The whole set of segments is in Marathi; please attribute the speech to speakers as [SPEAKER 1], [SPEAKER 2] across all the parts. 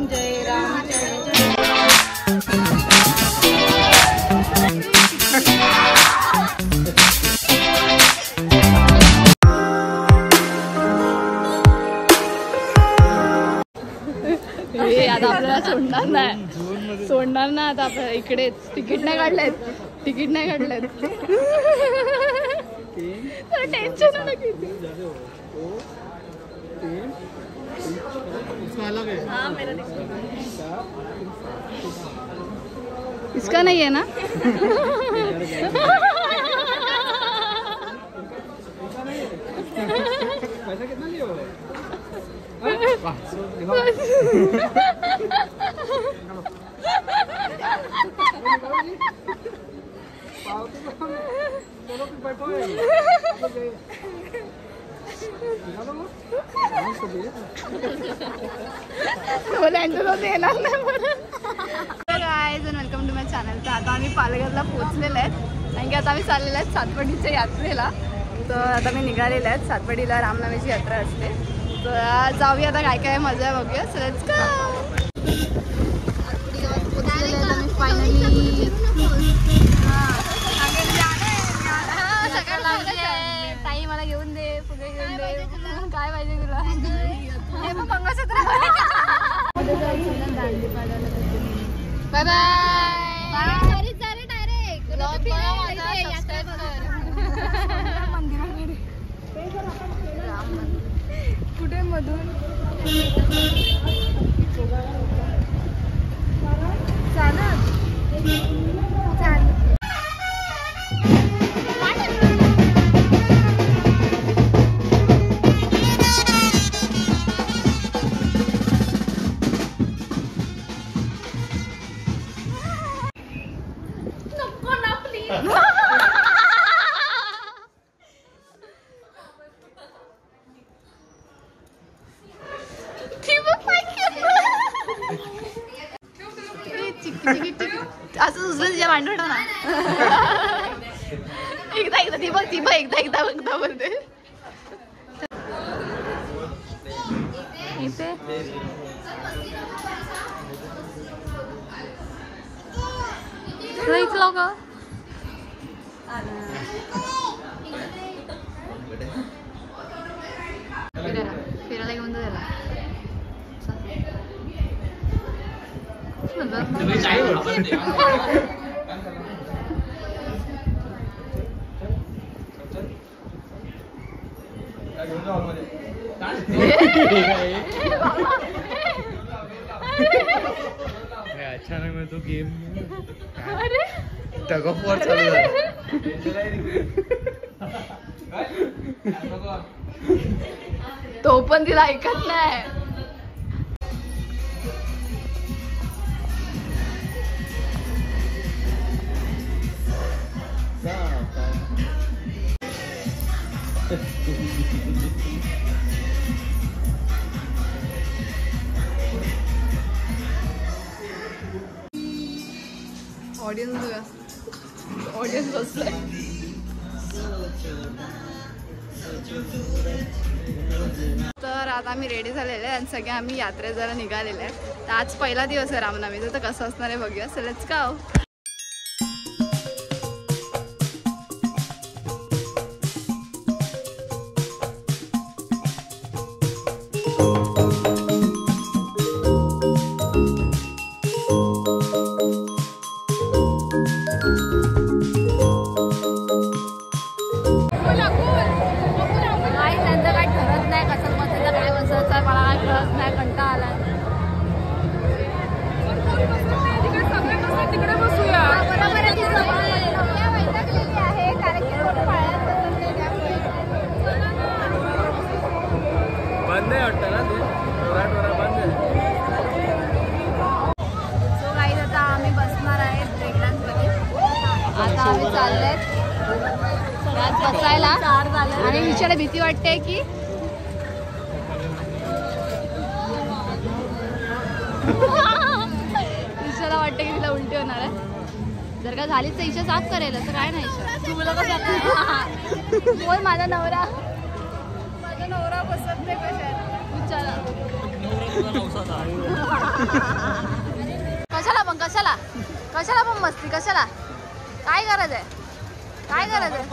[SPEAKER 1] जय राम जय जय आता आपल्याला सोडणार ना आता आपल्याला इकडेच तिकीट नाही काढलेत टेन्शन आहे किती इसका नहीं है ना
[SPEAKER 2] पैसा कितना लिया हो?
[SPEAKER 1] Welcome to my channel. तर आता आम्ही पालघरला पोहोचलेले आहेत कारण की आता आम्ही चाललेले आहेत सातपडीच्या यात्रेला. तर आता मी निघालेले आहेत. सातपडीला रामनवमीची यात्रा असते. तर जाऊया आता काय काय मजा आहे बघूया. So let's go. फायनली ताई मला घेऊन दे पुढे घेऊन दे काय पाहिजे तुला हे मग मंगळसूत्र. बाय बाय कुठे मधून चालत असं उचलून तिच्या मांडून ना एकदा ती बघ एकदा बोलते इथे इथलं का फिरायला घेऊन जायला
[SPEAKER 2] अचानक में तो गेम टग ऑफ वॉर चालू झालं.
[SPEAKER 1] तो पण तिला ऐकत नाही. ऑडियन्स बसलाय. तर आता आम्ही रेडी झालेले आहे आणि सगळे आम्ही यात्रेत जरा निघालेले आहे. तर आज पहिला दिवस आहे रामनवमीचा. तर कसं असणार आहे बघूया. So let's go. आम्ही चाललेत सगळ्यात बसायला आणि विचारायला भीती वाटते की ईशाला वाटते की तिला उलटी होणार आहे. जर का झालीच तर ईशा साफ करेल असं काय नाही. ईशा तुला कसं बोल माझा नवरा बसत नाही कशात विचारा. कशाला पण कशाला कशाला पण मस्ती कशाला काय गरज आहे काय गरज आहे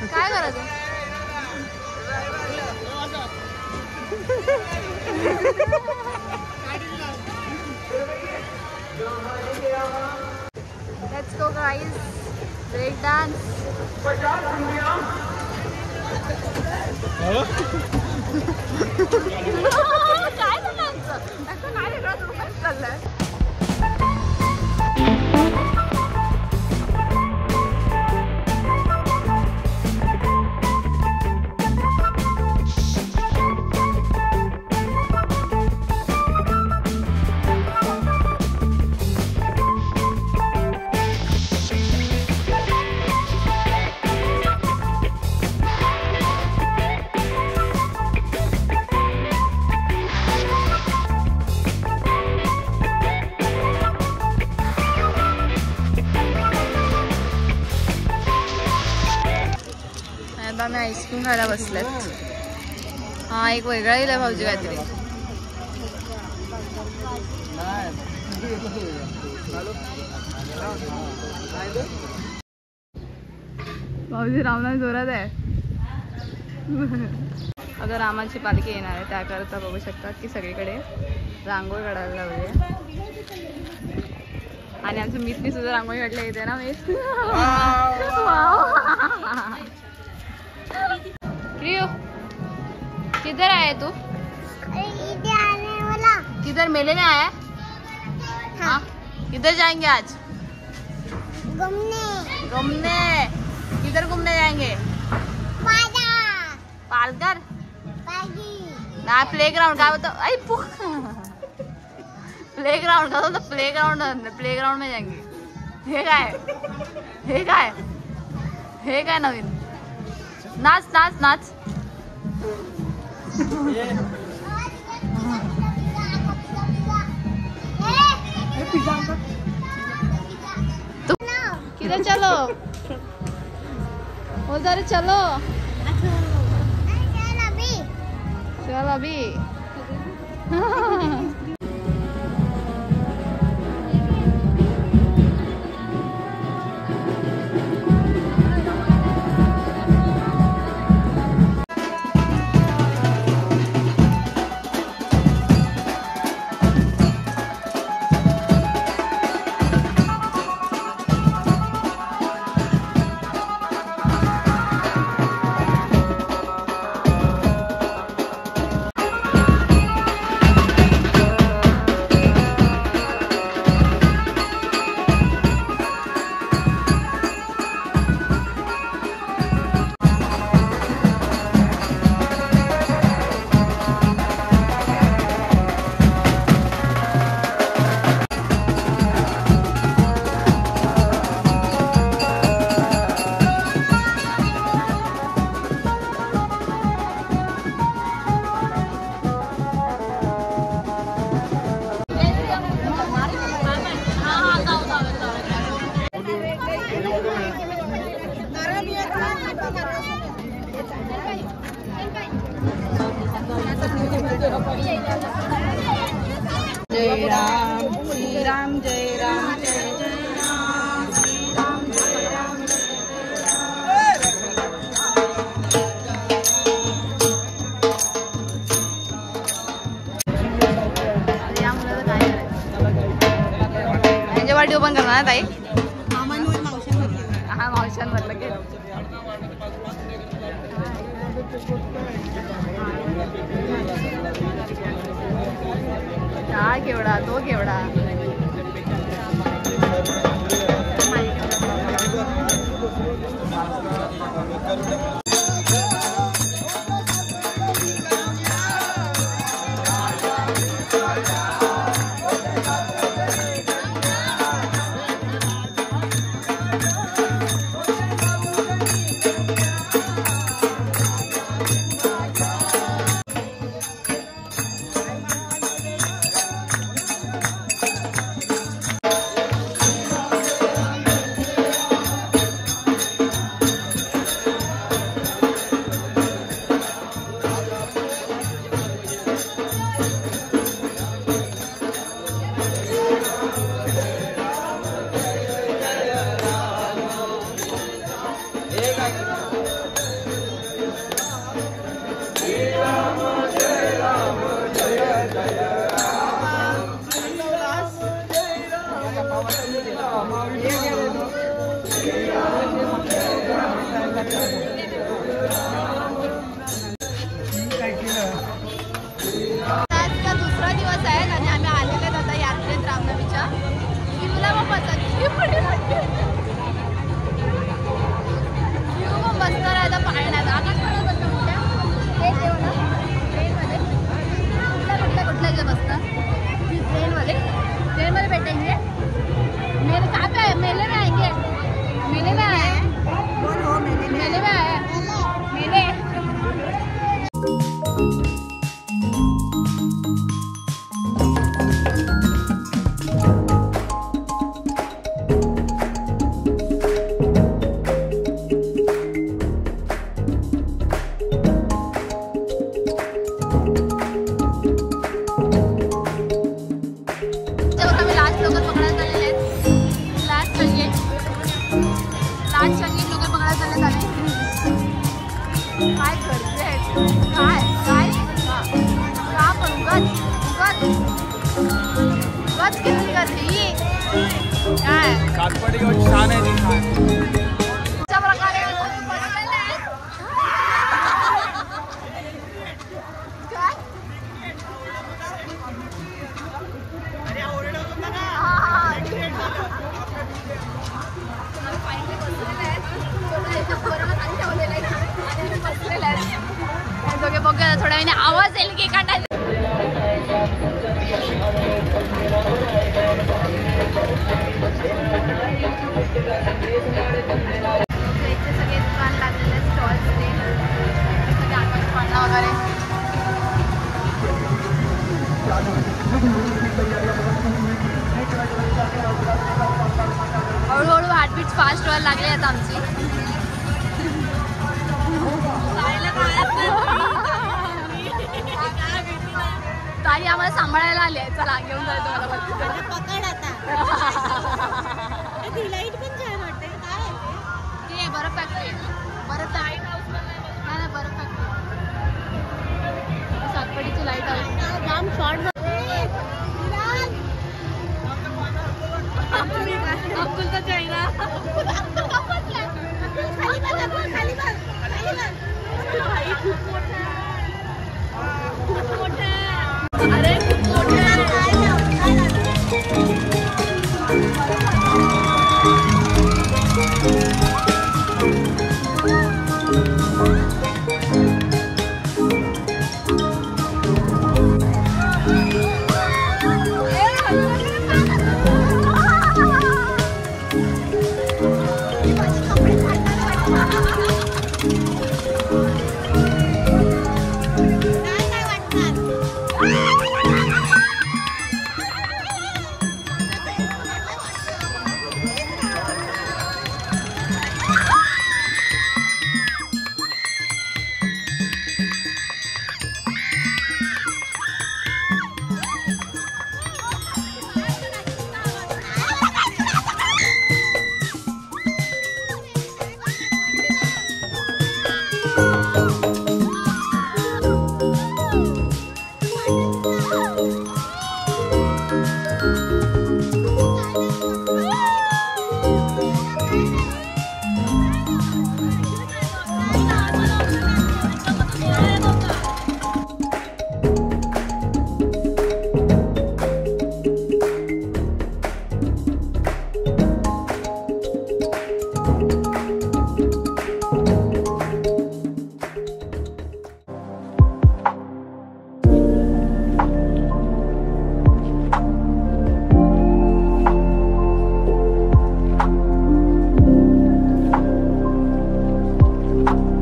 [SPEAKER 1] काय गरज आहे Let's go guys break dance काय झालं असं नाही वेगळं चाललंय आम्ही आईस्क्रीम खायला बसलेत हा एक वेगळा दिलाय भाऊजी काहीतरी भाऊजी रामनाथ जोरात आहे आता रामाची पालखी येणार आहे त्याकरता बघू शकतात की सगळीकडे रांगोळी काढायला लावली आणि आमचं मिसनी सुद्धा रांगोळी काढल्या येते ना मिस प्रियो किधर आया तू किधर मेले में आया हाँ किधर जाएंगे आज घूमने किधर घूमने जाएंगे पालघर ना प्लेग्राउंड का बताओ आई प्लेग्राउंड का तो प्लेग्राउंड में जाएंगे हे काय नवीन नाच नाच नाच किधर चलो उधर चलो चल अभी जय राम श्री राम जय राम जय जय राम श्री राम जय राम या मुलाला काय करायचं यांच्या वाटी ओपन करणार ताई हा मावशांमधलं की हा केवढा तो केवढा आवाज किती करते काय
[SPEAKER 2] सातपडी छान आहे ती
[SPEAKER 1] अशा प्रकारे बसलेले आहेत. काय? फायनली बसलेले आहेत. पोरांना खाली ठेवलेलं आहे आणि बसलेले आहेत. दोघे बघूया थोड्या वेळाने आवाज येईल की काढायला. इथे सगळे दुकान लागलेले स्टॉल्स ते सगळे आकाश पाळणा वगैरे हळूहळू हार्टबीट फास्ट व्हायला लागले आहेत आमची. ताई आम्हाला सांभाळायला आली आहे. चला घेऊन जायचं मला पकड आता. लाईट पण छान वाटते. काय ते बर्फ फॅक्टरी बर्फ नाही ना बर्फ फॅक्टरी सातपडीची लाईट हाऊस जाम शॉर्ट अब्दुलचा चेहरा अरे